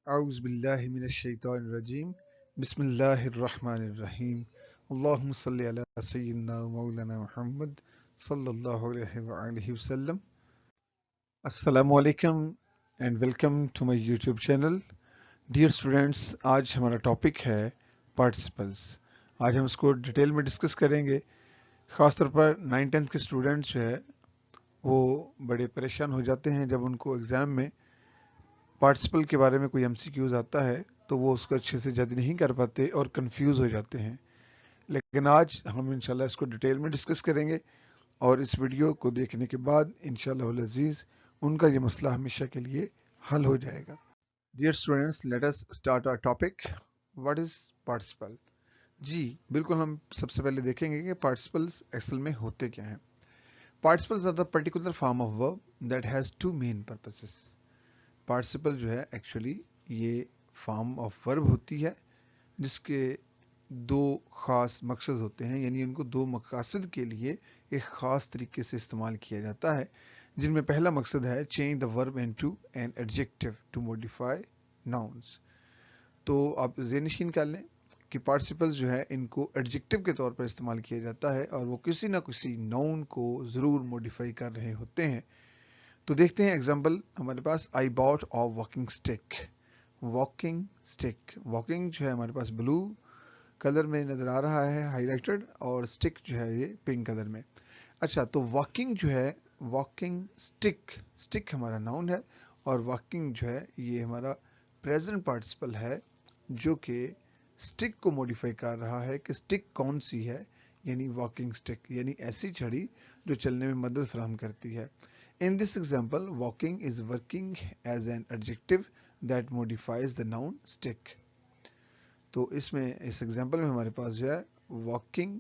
أعوذ بالله من الشيطان الرجيم بسم الله الرحمن الرحيم اللهم صل على سيدنا ومولانا محمد صلى الله عليه وآله وسلم Assalamu alaikum and welcome to my YouTube channel. Dear students, आज हमारा टॉपिक है participles. आज हम इसको डिटेल में डिस्कस करेंगे. खासतौर पर 9th के स्टूडेंट्स जो है वो बड़े परेशान हो जाते हैं जब उनको एग्ज़ाम में पार्टिसिपल के बारे में कोई एमसीक्यूज आता है तो वो उसको अच्छे से जज नहीं कर पाते और कंफ्यूज हो जाते हैं. लेकिन आज हम इंशाल्लाह इसको डिटेल में डिस्कस करेंगे और इस वीडियो को देखने के बाद इंशाल्लाह उल अजीज उनका ये मसला हमेशा के लिए हल हो जाएगा. Dear students, let us start our topic. What is participle? जी बिल्कुल, हम सबसे पहले देखेंगे कि पार्टिसिपल्स एक्सेल में होते क्या हैं. Participles are the particular form of verb that has two main purposes. Participle जो है एक्चुअली ये फॉर्म ऑफ वर्ब होती है जिसके दो ख़ास मकसद होते हैं, यानी उनको दो मकासद के लिए एक ख़ास तरीके से इस्तेमाल किया जाता है, जिनमें पहला मकसद है change the verb into an adjective to modify nouns. तो आप ज़हन कर लें कि पार्टिसिपल्स जो है इनको एडजेक्टिव के तौर पर इस्तेमाल किया जाता है और वो किसी ना किसी नाउन को ज़रूर मॉडिफाई कर रहे होते हैं. तो देखते हैं एग्जाम्पल हमारे पास. I bought a walking stick. Walking stick, walking जो है हमारे पास ब्लू कलर में नजर आ रहा है हाईलाइटेड, और स्टिक जो है ये पिंक कलर में. अच्छा, तो वॉकिंग जो है, वॉकिंग स्टिक, स्टिक हमारा नाउन है और वॉकिंग जो है ये हमारा प्रेजेंट पार्टिसिपल है जो कि स्टिक को मॉडिफाई कर रहा है कि स्टिक कौन सी है, यानी वॉकिंग स्टिक, यानी ऐसी छड़ी जो चलने में मदद फराहम करती है. In this example, walking is working as an adjective that modifies the noun stick. तो इसमें इस एग्जाम्पल में हमारे पास जो है walking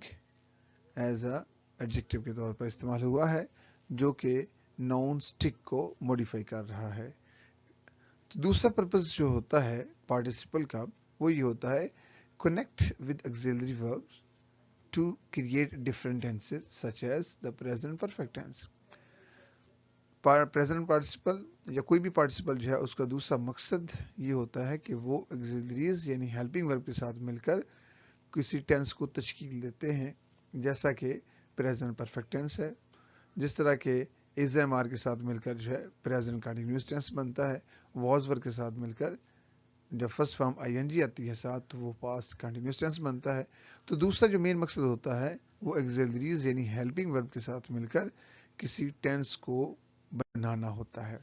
as a adjective के तौर पर इस्तेमाल हुआ है जो कि noun stick को modify कर रहा है. तो दूसरा पर्पस जो होता है participle का वो ये होता है connect with auxiliary verbs to create different tenses such as the present perfect tense. Present participle या कोई भी पार्टिसिपल जो है उसका दूसरा मकसद ये होता है कि वो ऑक्सिलरीज यानी हेल्पिंग वर्ब के साथ मिलकर किसी टेंस को तश्कील देते हैं, जैसा कि प्रेजेंट परफेक्ट टेंस है. जिस तरह के इज एम आर के साथ मिलकर जो है प्रेजेंट कंटिन्यूस टेंस बनता है. वॉज वर्ब के साथ मिलकर जब first form I N G आती है साथ तो वो पास्ट कंटिन्यूस टेंस बनता है. तो दूसरा जो मेन मकसद होता है वो ऑक्सिलरीज यानी हेल्पिंग वर्ब के साथ मिलकर किसी टेंस को बनाना होता है.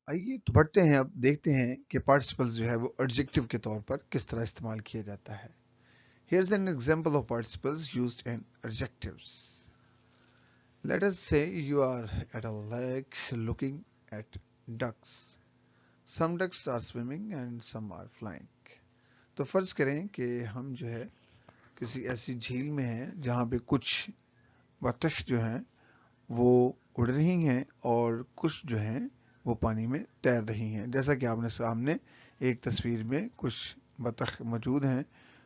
आइए तो बढ़ते हैं, अब देखते हैं कि पार्टिसिपल्स जो है वो एडजेक्टिव के तौर पर किस तरह इस्तेमाल किया जाता है. Here's an example of participles used in adjectives. Let us say you are at a lake looking at ducks. Some ducks are swimming and some are flying. तो फर्ज करें कि हम जो है किसी ऐसी झील में हैं जहाँ पे कुछ बतख जो हैं वो उड़ रही हैं और कुछ जो हैं वो पानी में तैर रही हैं. जैसा कि आपने सामने एक तस्वीर में कुछ बतख मौजूद हैं,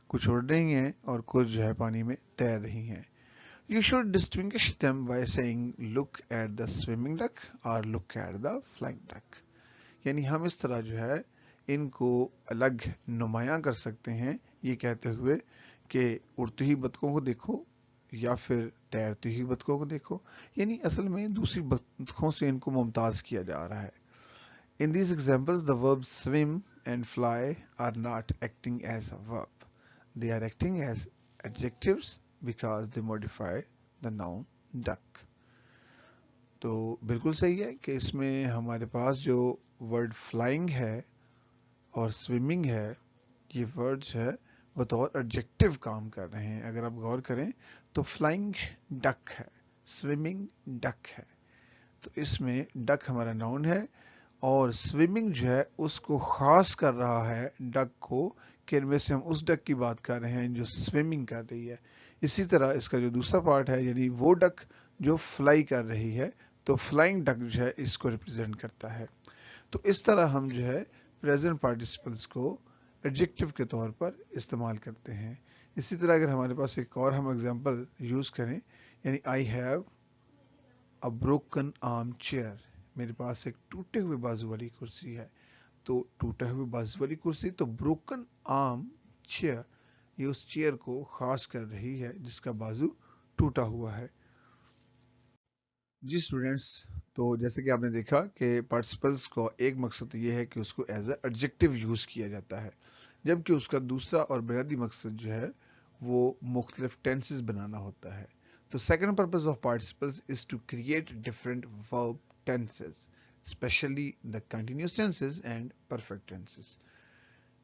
कुछ उड़ रही हैं और कुछ जो है पानी में तैर रही हैं. You should distinguish them by saying look at the swimming duck or look at the flying duck. यानी हम इस तरह जो है इनको अलग नुमायां कर सकते हैं ये कहते हुए कि उड़ती हुई बतखों को देखो या फिर तैरती हुई बतखों को देखो, यानी असल में दूसरी बतखों से इनको मुमताज किया जा रहा है. In these examples, the verbs swim and fly are not acting as a verb. They are acting as adjectives because they modify the noun duck. तो बिल्कुल सही है कि इसमें हमारे पास जो वर्ड फ्लाइंग है और स्विमिंग है ये वर्ड्स है बतौर एडजेक्टिव काम कर रहे हैं. अगर आप गौर करें तो फ्लाइंग डक है, स्विमिंग डक है, तो इसमें डक हमारा नाउन है और स्विमिंग जो है उसको खास कर रहा है डक को कि इनमें से हम उस डक की बात कर रहे हैं जो स्विमिंग कर रही है. इसी तरह इसका जो दूसरा पार्ट है यानी वो डक जो फ्लाई कर रही है, तो फ्लाइंग डक जो है इसको रिप्रेजेंट करता है. तो इस तरह हम जो है प्रेजेंट पार्टिसिपल्स को एडजेक्टिव के तौर पर इस्तेमाल करते हैं. इसी तरह अगर हमारे पास एक और हम एग्जांपल यूज करें, यानी I have a broken arm chair, मेरे पास एक टूटे हुए बाजू वाली कुर्सी है. तो टूटा हुआ बाजू वाली कुर्सी, तो ब्रोकन आर्म चेयर, ये उस चेयर को खास कर रही है जिसका बाजू टूटा हुआ है। जी स्टूडेंट्स, तो जैसे कि आपने देखा कि पार्टिसिपल्स को एक मकसद तो ये है कि उसको एज ए एडजेक्टिव यूज किया जाता है, जबकि उसका दूसरा और बुनियादी मकसद जो है वो मुख्तलिफ टेंसेस बनाना होता है। तो second purpose of participles is to create different verb tenses, especially the continuous tenses and perfect tenses.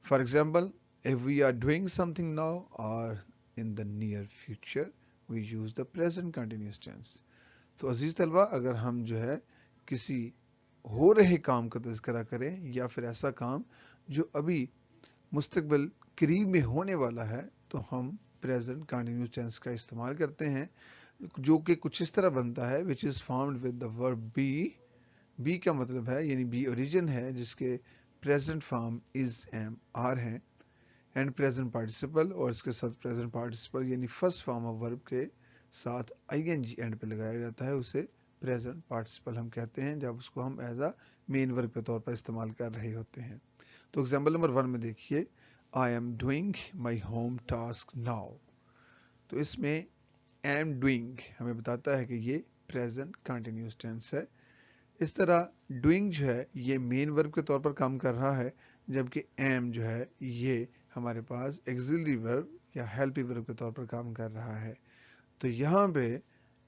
For example, if we are doing something now or in the near future, we use the present continuous tense. तो अजीज तलबा, अगर हम जो है किसी हो रहे काम का तज़किरा करें या फिर ऐसा काम जो अभी मुस्तकबिल करीब में होने वाला है, तो हम प्रेजेंट कंटिन्यूस टेंस का इस्तेमाल करते हैं, जो कि कुछ इस तरह बनता है, which is formed with the verb be. Be का मतलब है, यानी बी ओरिजिन है, जिसके present form is am are है, एंड प्रेजेंट पार्टिसिपल, और इसके साथ प्रेजेंट पार्टिसिपल यानी फर्स्ट फॉर्म ऑफ वर्ब के साथ आईएनजी एंड पे लगाया जाता है, उसे प्रेजेंट पार्टिसिपल हम कहते हैं जब उसको हम एज अ मेन वर्ब के तौर पर इस्तेमाल कर रहे होते हैं। तो एग्जाम्पल नंबर 1 में देखिए, आई am doing my home task now. तो इसमें एम डूइंग हमें बताता है कि ये प्रेजेंट कंटिन्यूस टेंस है। इस तरह डूइंग जो है ये मेन वर्ब के तौर पर काम कर रहा है, जबकि एम जो है ये हमारे पास एक्सिलरी वर्ब या हेल्पी वर्ब के तौर पर काम कर रहा है। तो यहाँ पे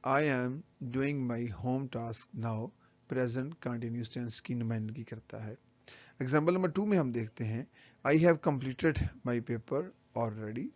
I am doing my home task now present continuous tense की नुमाइंदगी करता है। एग्जाम्पल नंबर 2 में हम देखते हैं, I have completed my paper already.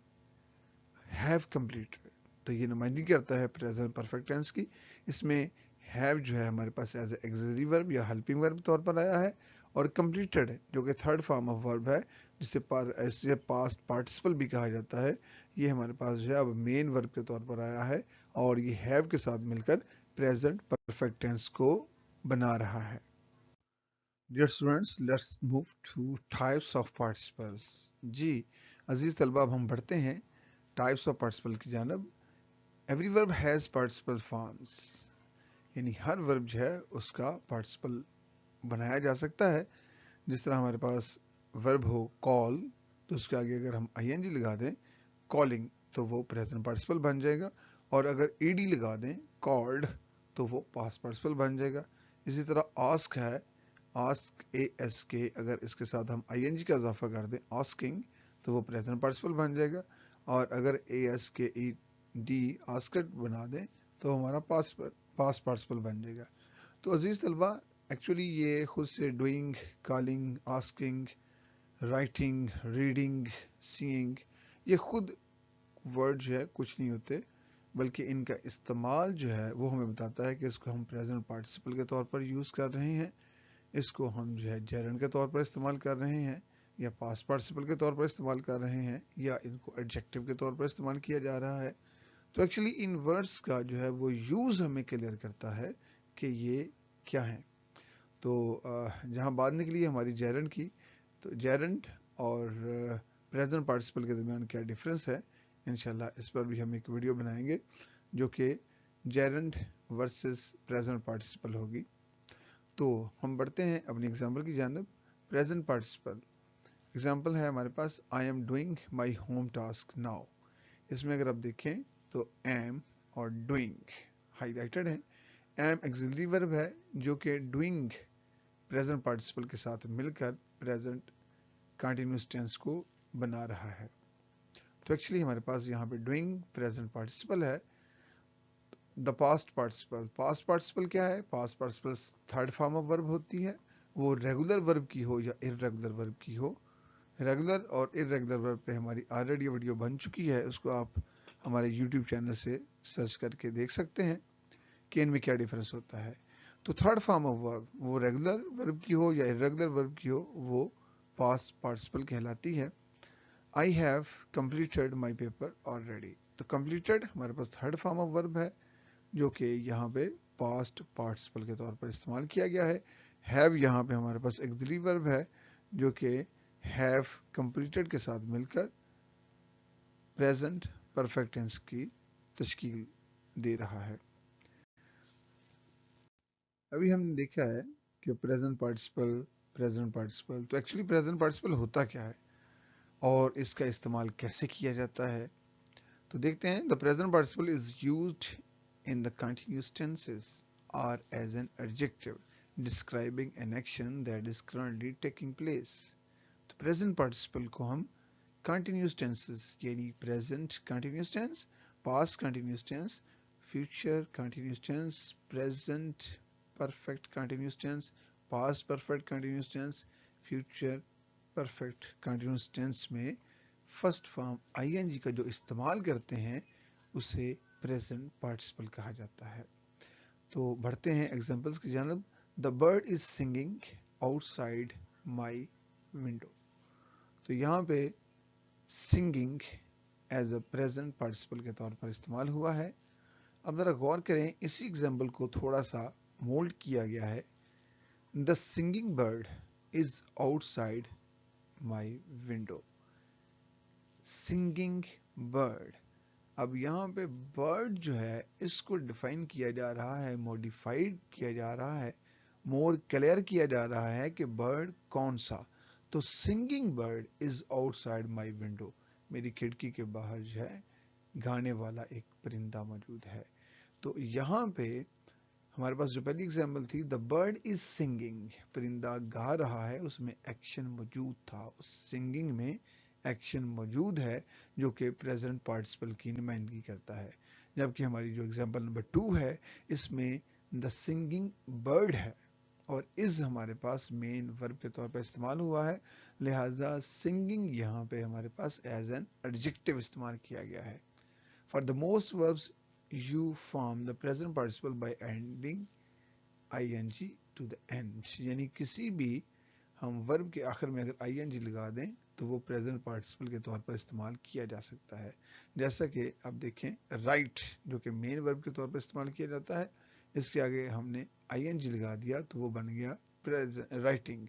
Have completed, तो ये नुमाइंदगी करता है प्रेजेंट परफेक्ट टेंस की। इसमें हैव जो है हमारे पास एज एक्सिलरी वर्ब या हेल्पिंग वर्ब तौर पर आया है, और कंप्लीटेड जो कि थर्ड फॉर्म ऑफ वर्ब है, जिसे पास्ट पार्टिसिपल भी कहा जाता है, ये हमारे पास जो है अब मेन वर्ब के तौर पर आया है, और ये हैव के साथ मिलकर प्रेजेंट परफेक्ट टेंस को बना रहा है। Dear students, let's move to types of participles. जी अजीज तलबा, अब हम बढ़ते हैं टाइप्स ऑफ पार्टिसिपल की जानब। Every verb has participle forms, यानी हर वर्ब जो है उसका पार्टिसिपल बनाया जा सकता है। जिस तरह हमारे पास वर्ब हो कॉल, तो उसके आगे अगर हम आईएनजी लगा दें कॉलिंग, तो वो प्रेजेंट पार्टिसिपल बन जाएगा, और अगर ईडी लगा दें कॉल्ड, तो वो पास्ट पार्टिसिपल बन जाएगा। इसी तरह आस्क है, आस्क ए एस के, अगर इसके साथ हम आईएनजी का इजाफा कर दें आस्किंग, तो वो प्रेजेंट पार्टिसिपल बन जाएगा, और अगर ए एस के ई डी आस्कड बना दें तो हमारा पास्ट पार्टिसिपल बन जाएगा। तो अजीज तलबा, एक्चुअली ये खुद से doing, calling, asking, writing, reading, seeing, ये खुद वर्ड जो है कुछ नहीं होते, बल्कि इनका इस्तेमाल जो है वो हमें बताता है कि इसको हम प्रेजेंट पार्टिसिपल के तौर पर यूज़ कर रहे हैं, इसको हम जो है जेरेंड के तौर पर इस्तेमाल कर रहे हैं, या पास्ट पार्टिसिपल के तौर पर इस्तेमाल कर रहे हैं, या इनको एडजेक्टिव के तौर पर इस्तेमाल किया जा रहा है। तो एक्चुअली इन वर्ड्स का जो है वो यूज़ हमें क्लियर करता है कि ये क्या है। तो जहाँ बात निकली है हमारी जेरेंड की, तो जेरेंड और प्रेजेंट पार्टिसिपल के दरमियान क्या डिफरेंस है, इंशाल्लाह इस पर भी हम एक वीडियो बनाएंगे जो कि जेरेंड वर्सेस प्रेजेंट पार्टिसिपल होगी। तो हम बढ़ते हैं अपनी एग्जाम्पल की जानब। प्रेजेंट पार्टिसिपल एग्जाम्पल है हमारे पास, I am doing my home task now. इसमें अगर आप देखें तो एम और डूइंग हाईलाइटेड है। एम एक्सिलरी वर्ब है जो कि डूइंग प्रेजेंट पार्टिसिपल के साथ मिलकर प्रेजेंट कंटिन्यूस टेंस को बना रहा है। तो एक्चुअली हमारे पास यहाँ पे डूइंग प्रेजेंट पार्टिसिपल है। द पास्ट पार्टिसिपल क्या है? Past participle third form of verb होती है, वो रेगुलर वर्ब की हो या इररेगुलर वर्ब की हो। रेगुलर और इररेगुलर वर्ब पे हमारी ऑलरेडी वीडियो बन चुकी है, उसको आप हमारे यूट्यूब चैनल से सर्च करके देख सकते हैं कि इनमें क्या डिफरेंस होता है। तो थर्ड फॉर्म ऑफ वर्ब, वो रेगुलर वर्ब की हो या इररेगुलर वर्ब की हो, वो पास्ट पार्टिसिपल कहलाती है। आई have completed my paper already, तो कंप्लीटेड हमारे पास थर्ड फॉर्म ऑफ वर्ब है जो कि यहाँ पे पास्ट पार्टिसिपल के तौर पर इस्तेमाल किया गया है। हैव यहाँ पे हमारे पास एक्सिलरी वर्ब है जो कि हैव कंप्लीटेड के साथ मिलकर प्रेजेंट परफेक्ट टेंस की तश्कील दे रहा है। अभी हमने देखा है कि प्रेजेंट पार्टिसिपल, प्रेजेंट पार्टिसिपल। तो एक्चुअली प्रेजेंट पार्टिसिपल होता क्या है और इसका इस्तेमाल कैसे किया जाता है, तो देखते हैं। The present participle is used in the continuous tenses or as an adjective describing an action that is currently taking place. तो present participle को हम continuous tenses यानी present continuous tense, past continuous tense, future continuous tense, present perfect continuous tense, past perfect continuous tense, future perfect continuous tense में first form ing का जो इस्तेमाल करते हैं उसे प्रेजेंट पार्टिसिपल कहा जाता है। तो बढ़ते हैं एग्जांपल्स की जानब। The bird is singing outside my window. तो यहाँ पे singing as a present participle के तौर पर इस्तेमाल हुआ है। अब जरा गौर करें, इसी एग्जांपल को थोड़ा सा मोल्ड किया गया है। The singing bird is outside my window. Singing bird, अब यहाँ पे बर्ड जो है इसको डिफाइन किया जा रहा है, मॉडिफाइड किया जा रहा है, मोर क्लियर किया जा रहा है कि बर्ड कौन सा। तो singing bird is outside my window, मेरी खिड़की के बाहर जो है गाने वाला एक परिंदा मौजूद है। तो यहाँ पे हमारे पास जो पहली एग्जाम्पल थी, द बर्ड इज सिंगिंग, परिंदा गा रहा है, उसमें एक्शन मौजूद था, उस सिंगिंग में एक्शन मौजूद है जो कि प्रेजेंट पार्टिसिपल की नुमाइंदगी करता है। जबकि हमारी जो एग्जांपल नंबर 2 है, इसमें द सिंगिंग बर्ड है और इज हमारे पास मेन वर्ब के तौर पर इस्तेमाल हुआ है, लिहाजा सिंगिंग यहाँ पे हमारे पास एज एन एडजेक्टिव इस्तेमाल किया गया है। For the most verbs you form the present participle by ending ing to the end, यानी किसी भी हम वर्ब के आखिर में अगर ing लगा दें तो वो प्रेजेंट पार्टिसिपल के तौर पर इस्तेमाल किया जा सकता है। जैसा कि आप देखें, राइट जो कि मेन वर्ब के तौर पर इस्तेमाल किया जाता है, इसके आगे हमने ing लगा दिया तो वो बन गया राइटिंग।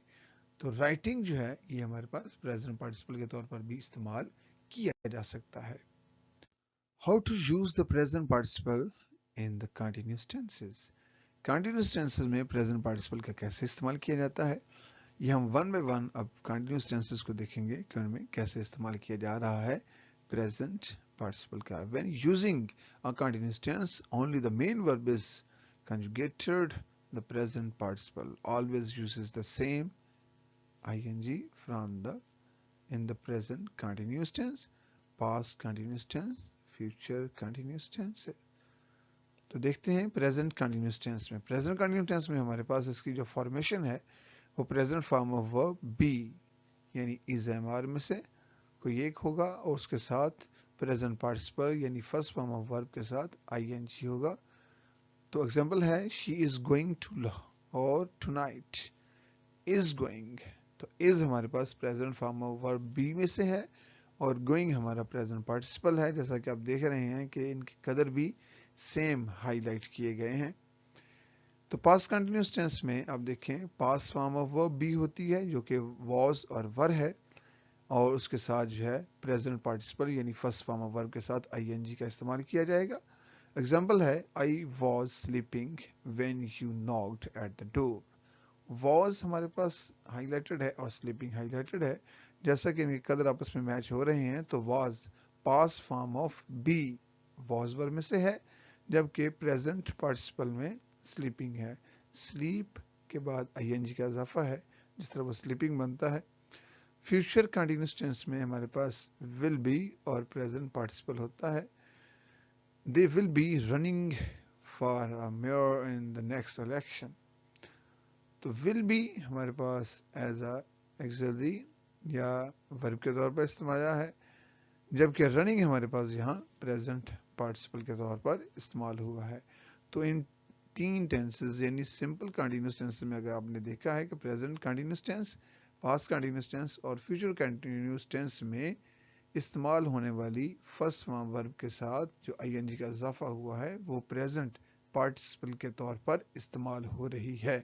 तो राइटिंग जो है ये हमारे पास प्रेजेंट पार्टिसिपल के तौर पर भी इस्तेमाल किया जा सकता है। How to use the present participle in the continuous tenses. Continuous tenses में प्रेजेंट पार्टिसिपल का कैसे इस्तेमाल किया जाता है, ये हम वन बाय वन अब कंटिन्यूअस टेंसेस को देखेंगे कि उनमें कैसे इस्तेमाल किया जा रहा है प्रेजेंट पार्टिसिपल का। When using a continuous tense only the main verb is conjugated, the present participle always uses the same ing from the in the present continuous tense, past continuous tense, future continuous tense। तो देखते हैं present continuous tense में। Present continuous tense में हमारे पास इसकी जो formation है वो present form of verb be यानी इज एम आर में से कोई एक होगा और उसके साथ प्रेजेंट पार्टिसिपल यानी फर्स्ट फॉर्म ऑफ वर्ब के साथ आईएनजी होगा। तो एग्जांपल है, शी इज गोइंग टू और टुनाइट इज गोइंग। तो इज हमारे पास present form of verb be में से है और गोइंग हमारा प्रेजेंट पार्टिसिपल है। जैसा कि आप देख रहे हैं कि इनके कदर भी सेम हाईलाइट किए गए हैं। तो पास्ट कंटिन्यूअस टेंस में आप देखें, past form of verb B होती है जो कि वॉज और वर है और उसके साथ जो है प्रेजेंट पार्टिसिपल यानी फर्स्ट फॉर्म ऑफ वर्ब के साथ आईएनजी का इस्तेमाल किया जाएगा। एग्जांपल है, I was sleeping when you knocked at the door. Was हमारे पास हाईलाइटेड है और स्लीपिंग हाईलाइटेड है। जैसा कि इनके कलर आपस में मैच हो रहे हैं तो was past form of be was verb में से है, जबकि प्रेजेंट पार्टिसिपल में स्लीपिंग है। स्लीप के बाद आईएनजी का इजाफा है जिस तरह वो स्लीपिंग बनता है। फ्यूचर कंटिन्यूअस टेंस में हमारे पास विल बी और प्रेजेंट पार्टिसिपल होता है। They will be running for a mayor in the next election. तो विल बी हमारे पास एज अ एक्सिलरी या वर्ब के तौर पर इस्तेमाल है, जबकि रनिंग हमारे पास यहाँ प्रेजेंट पार्टिसिपल के तौर पर इस्तेमाल हुआ है। तो इन तीन टेंसेस यानी सिंपल कंटिन्यूअस टेंस में अगर आपने देखा है कि present continuous tense, past continuous tense और फ्यूचर कंटिन्यूअस टेंस में इस्तेमाल होने वाली फर्स्ट फॉर्म वर्ब के साथ जो आईएनजी का इजाफा हुआ है वो प्रेजेंट पार्टिसिपल के तौर पर इस्तेमाल हो रही है।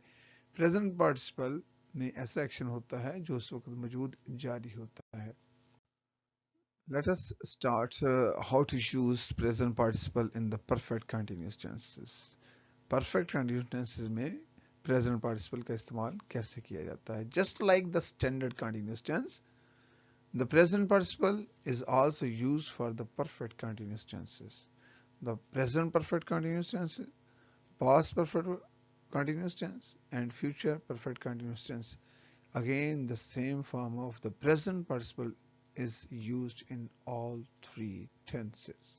प्रेजेंट पार्टिसिपल में ऐसा एक्शन होता है जो उस वक्त मौजूद जारी होता है। Let us start how to use present participle in the perfect continuous tenses. Perfect continuous tenses में प्रेजेंट पार्टिसिपल का इस्तेमाल कैसे किया जाता है. Just like the standard continuous tense, the present participle is also used for the perfect continuous tenses. The present perfect continuous tense, past perfect continuous tense, and future perfect continuous tense. Again, the same form of the present participle is used in all three tenses.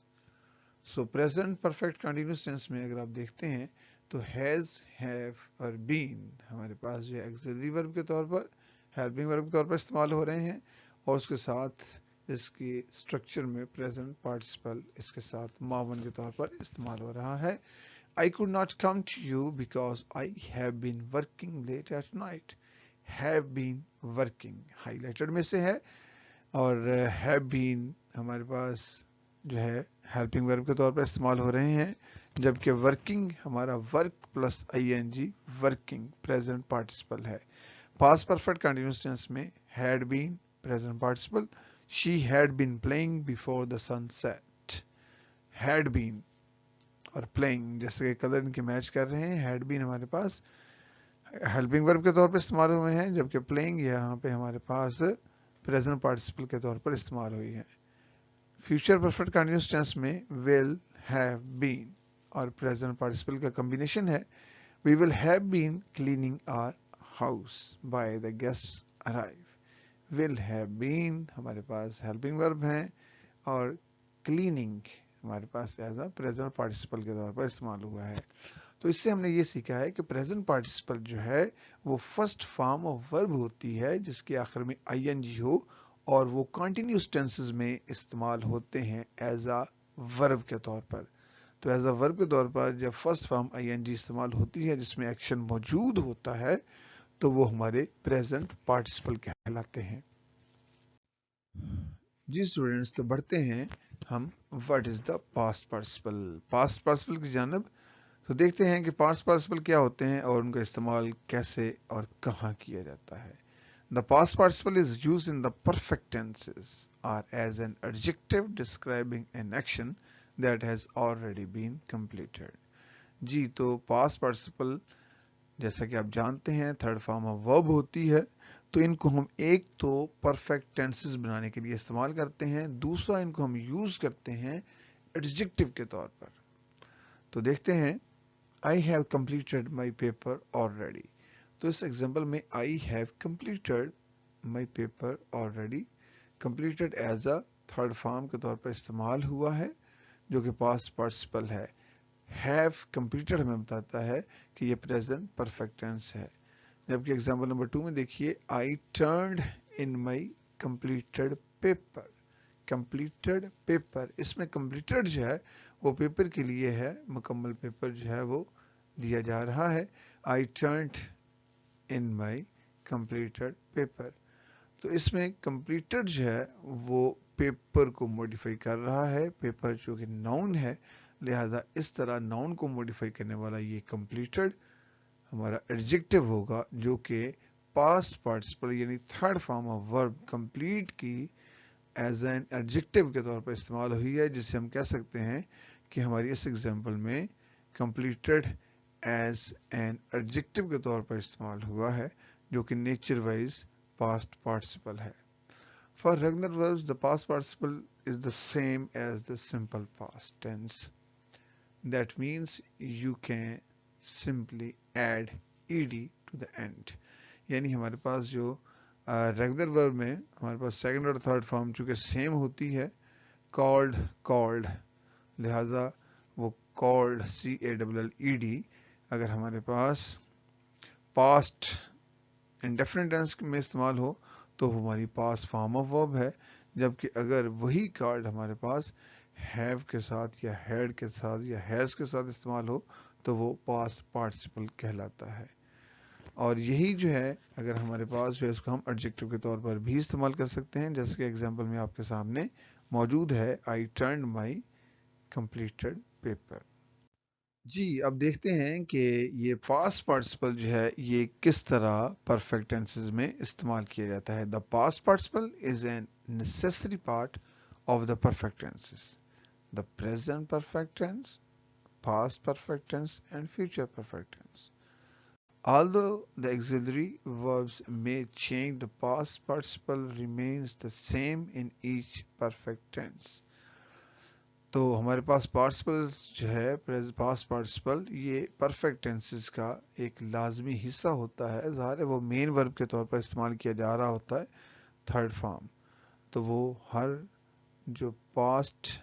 So present perfect continuous tense में अगर आप देखते हैं तो has, have और been हमारे पास जो है auxiliary verb के तौर पर, helping verb के तौर पर इस्तेमाल हो रहे हैं, और उसके साथ इसकी स्ट्रक्चर में प्रेजेंट पार्टिसिपल इसके साथ मावन के तौर पर इस्तेमाल हो रहा है. I could not come to you because I have been working late at night. Have been working highlighted में से है, और have been हमारे पास जो है हेल्पिंग वर्ब के तौर पर इस्तेमाल हो रहे हैं, जबकि वर्किंग हमारा work plus ing working present participle है. पास्ट परफेक्ट कंटिन्यूअस टेंस में had been present participle. She had been playing before the sun set. Had been और playing जैसे कि कलर इनके मैच कर रहे हैं. had been हमारे पास हेल्पिंग वर्ब के तौर पर इस्तेमाल हुए हैं, जबकि playing यहाँ पे हमारे पास प्रेजेंट पार्टिसिपल के तौर पर इस्तेमाल हुई है. फ्यूचर परफेक्ट कंटिन्यूअस टेंस में will have been और प्रेजेंट पार्टिसिपल का कॉम्बिनेशन है. We will have been cleaning our house by the guests arrive. will have been हमारे पास हेल्पिंग वर्ब हैं, और क्लीनिंग हमारे पास एज अ प्रेजेंट पार्टिसिपल के तौर पर इस्तेमाल हुआ है. तो इससे हमने ये सीखा है कि प्रेजेंट पार्टिसिपल जो है वो फर्स्ट फॉर्म ऑफ वर्ब होती है जिसके आखिर में ing हो, और वो कंटिन्यूअस टेंसेस में इस्तेमाल होते हैं एज अ वर्ब के तौर पर. तो एज अ वर्ब के तौर पर जब फर्स्ट फॉर्म ing इस्तेमाल होती है जिसमें एक्शन मौजूद होता है तो वो हमारे प्रेजेंट पार्टिसिपल कहलाते हैं. जी स्टूडेंट्स, तो बढ़ते हैं हम what is the past participle. Past participle की जानब. तो देखते हैं कि पास्ट पार्टिसिपल क्या होते हैं और उनका इस्तेमाल कैसे और कहाँ किया जाता है. The past participle is used in the perfect tenses or as an adjective describing an action that has already been completed. जी, तो past participle जैसा कि आप जानते हैं थर्ड फॉर्म ऑफ वर्ब होती है, तो इनको हम एक तो परफेक्ट टेंसेस बनाने के लिए इस्तेमाल करते हैं, दूसरा इनको हम यूज करते हैं एडजेक्टिव के तौर पर. तो देखते हैं I have completed my paper already. तो इस एग्जांपल में I have completed my paper already, completed as a third form के तौर पर इस्तेमाल हुआ है जो कि पास्ट पार्टिसिपल है. हैव कंप्लीटेड हमें बताता है कि ये प्रेजेंट परफेक्ट टेंस है. जबकि एग्जांपल नंबर 2 में देखिए आई टर्न्ड इन माई कंप्लीटेड पेपर. कंप्लीटेड पेपर, इसमें कंप्लीटेड जो है वो पेपर के लिए है, मुकम्मल पेपर जो है वो दिया जा रहा है. आई टर्न्ड इन माई कंप्लीटेड पेपर. तो इसमें कंप्लीटेड जो है वो पेपर को मॉडिफाई कर रहा है. पेपर जो कि नाउन है, लिहाजा इस तरह नाउन को मॉडिफाई करने वाला ये कंप्लीटेड हमारा एडजेक्टिव होगा जो कि पास्ट पार्टिसिपल यानी third form of verb complete की एज एन एडजेक्टिव के तौर पर इस्तेमाल हुई है, जिसे हम कह सकते हैं कि हमारी इस एग्जांपल में कंप्लीटेड एज एन एडजेक्टिव के तौर पर इस्तेमाल हुआ है जो कि नेचर वाइज पास्ट पार्टिसिपल है. For regular verbs the past participle is the same as the simple past tense. That means you can simply add ed to the end. यानी हमारे पास जो रेगुलर वर्ब में हमारे पास सेकंड और third form चूंकि same होती है, कॉल्ड कॉल्ड, लिहाजा वो कॉल्ड CALLED अगर हमारे पास पास्ट इंडेफिनिट टेंस में इस्तेमाल हो तो वो हमारी पास्ट फॉर्म ऑफ वर्ब है. जबकि अगर वही कॉल्ड हमारे पास हैव के साथ या हैड के साथ या हैज के साथ इस्तेमाल हो तो वो पास्ट पार्टिसिपल कहलाता है. और यही जो है अगर हमारे पास जो है इसको हम एडजेक्टिव के तौर पर भी इस्तेमाल कर सकते हैं, जैसे कि एग्जांपल में आपके सामने मौजूद है आई टर्न्ड माई कंप्लीटेड पेपर. जी, अब देखते हैं कि ये पास्ट पार्टिसिपल जो है ये किस तरह परफेक्ट टेंसेस में इस्तेमाल किया जाता है. The past participle is an necessary part of the perfect tenses. The present perfect tense, past perfect tense and future perfect tense. Although the auxiliary verbs may change, the past participle remains the same in each perfect tense. तो हमारे पास participles जो है past participle ये perfect tenses का एक लाजमी हिस्सा होता है, ज़ाहिर है वो मेन वर्ब के तौर पर इस्तेमाल किया जा रहा होता है थर्ड फॉर्म। तो वो हर जो पास्ट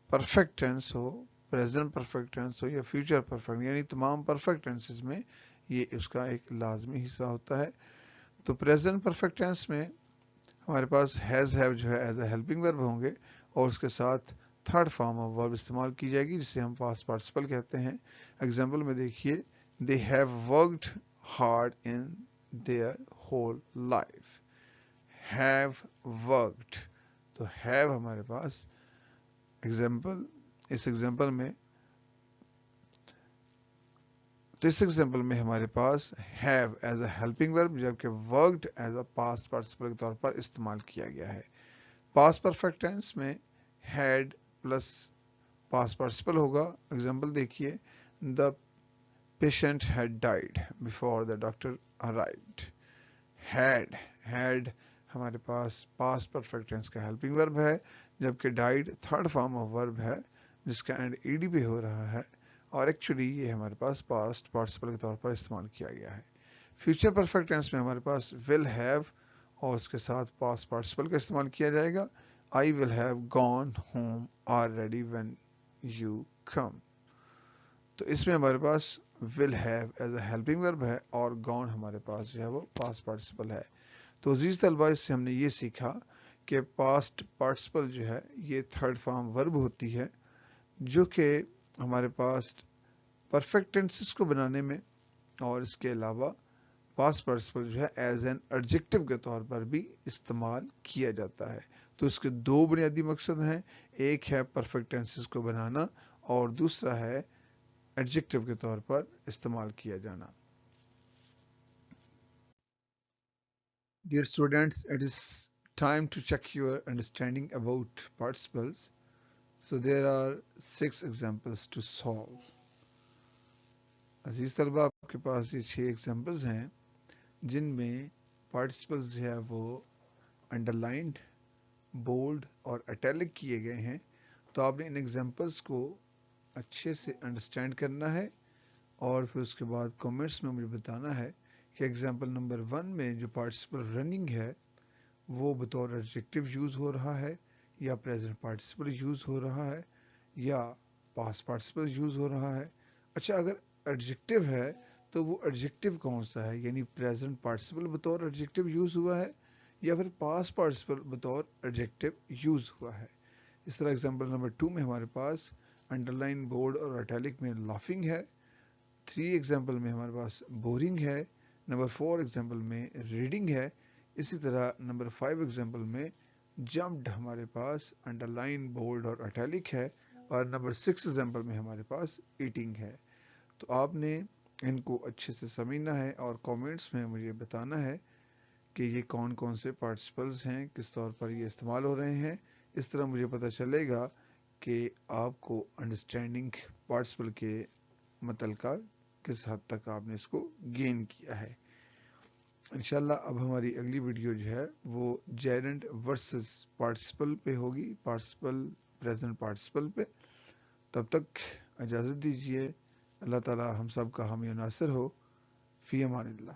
परफेक्ट टेंस हो, प्रेजेंट परफेक्ट टेंस हो या फ्यूचर परफेक्ट, यानी तमाम परफेक्ट टेंसेस में ये उसका एक लाजमी हिस्सा होता है। तो प्रेजेंट परफेक्ट टेंस में हमारे पास हैज हैव जो है एज ए हेल्पिंग वर्ब होंगे और उसके साथ थर्ड फॉर्म ऑफ वर्ब इस्तेमाल की जाएगी जिसे हम पास्ट पार्टिसिपल कहते हैं। एग्जाम्पल में देखिए, they have worked hard in their whole life. Have worked, तो हैव हमारे पास एग्जाम्पल, इस एग्जाम्पल में हमारे पास have as a helping verb जबकि worked as a past participle के तौर पर इस्तेमाल किया गया है। पास्ट परफेक्ट टेंस में हैड प्लस पास्ट पार्टिसिपल होगा। एग्जांपल देखिए, the patient had died before the doctor arrived. Had हमारे पास पास्ट परफेक्ट टेंस का हेल्पिंग वर्ब है जबकि died third form of verb है जिसका एंड ईडी पे हो रहा है और एक्चुअली ये हमारे पास पास्ट पार्टिसिपल के तौर पर इस्तेमाल किया गया है। फ्यूचर परफेक्ट टेंस में हमारे पास विल हैव और उसके साथ पास्ट पार्टिसिपल का इस्तेमाल किया जाएगा। I will have gone home already when you come. तो इसमें हमारे पास will have as a helping verb है और गॉन हमारे पास जो है वो पास्ट पार्टिसिपल है। तो अजीज तलबा, इससे हमने ये सीखा कि पास्ट पार्टिसिपल जो है ये थर्ड फॉर्म वर्ब होती है जो कि हमारे पास परफेक्ट टेंसेस को बनाने में और इसके अलावा पास्ट पार्टिसिपल जो है एज एन एडजेक्टिव के तौर पर भी इस्तेमाल किया जाता है। तो इसके दो बुनियादी मकसद हैं, एक है परफेक्ट टेंसेस को बनाना और दूसरा है एडजेक्टिव के तौर पर इस्तेमाल किया जाना। Dear students, it is time to check your understanding about participles. So there are 6 examples to solve. अजीज तलबा, आपके पास ये 6 एग्जाम्पल्स हैं जिनमें पार्टिसिपल्स जो है वो अंडरलाइंड, बोल्ड और अटैलिक किए गए हैं। तो आपने इन एग्जाम्पल्स को अच्छे से अंडरस्टैंड करना है और फिर उसके बाद कमेंट्स में मुझे बताना है कि एग्जाम्पल नंबर 1 में जो पार्टिसिपल रनिंग है वो बतौर एडजेक्टिव यूज़ हो रहा है या प्रेजेंट पार्टिसिपल यूज़ हो रहा है या पास्ट पार्टिसिपल यूज़ हो रहा है। अच्छा, अगर एडजेक्टिव है तो वो एडजेक्टिव कौन सा है, यानी प्रेजेंट पार्टिसिपल बतौर एडजेक्टिव यूज़ हुआ है या फिर पास्ट पार्टिसिपल बतौर एडजेक्टिव यूज़ हुआ है। इस तरह एग्जाम्पल नंबर 2 में हमारे पास अंडरलाइन, बोर्ड और अटैलिक में लाफिंग है। 3 एग्जाम्पल में हमारे पास बोरिंग है। नंबर 4 एग्जाम्पल में रीडिंग है। इसी तरह नंबर 5 एग्जाम्पल में जम्प्ड हमारे पास अंडरलाइन, बोल्ड और अटैलिक है और नंबर 6 एग्जाम्पल में हमारे पास ईटिंग है। तो आपने इनको अच्छे से समझना है और कमेंट्स में मुझे बताना है कि ये कौन कौन से पार्टिसिपल्स हैं, किस तौर पर ये इस्तेमाल हो रहे हैं। इस तरह मुझे पता चलेगा कि आपको अंडरस्टैंडिंग पार्टिसिपल के मतलका किस हद तक आपने इसको गेन किया है। इंशाल्लाह अब हमारी अगली वीडियो जो है वो जेरेंट वर्सेस पार्टिसिपल पे होगी, पार्टिसिपल प्रेजेंट पार्टिसिपल पे। तब तक इजाज़त दीजिए। अल्लाह ताला हम सब का हामी नासिर हो। फ़ी अमानिल्लाह।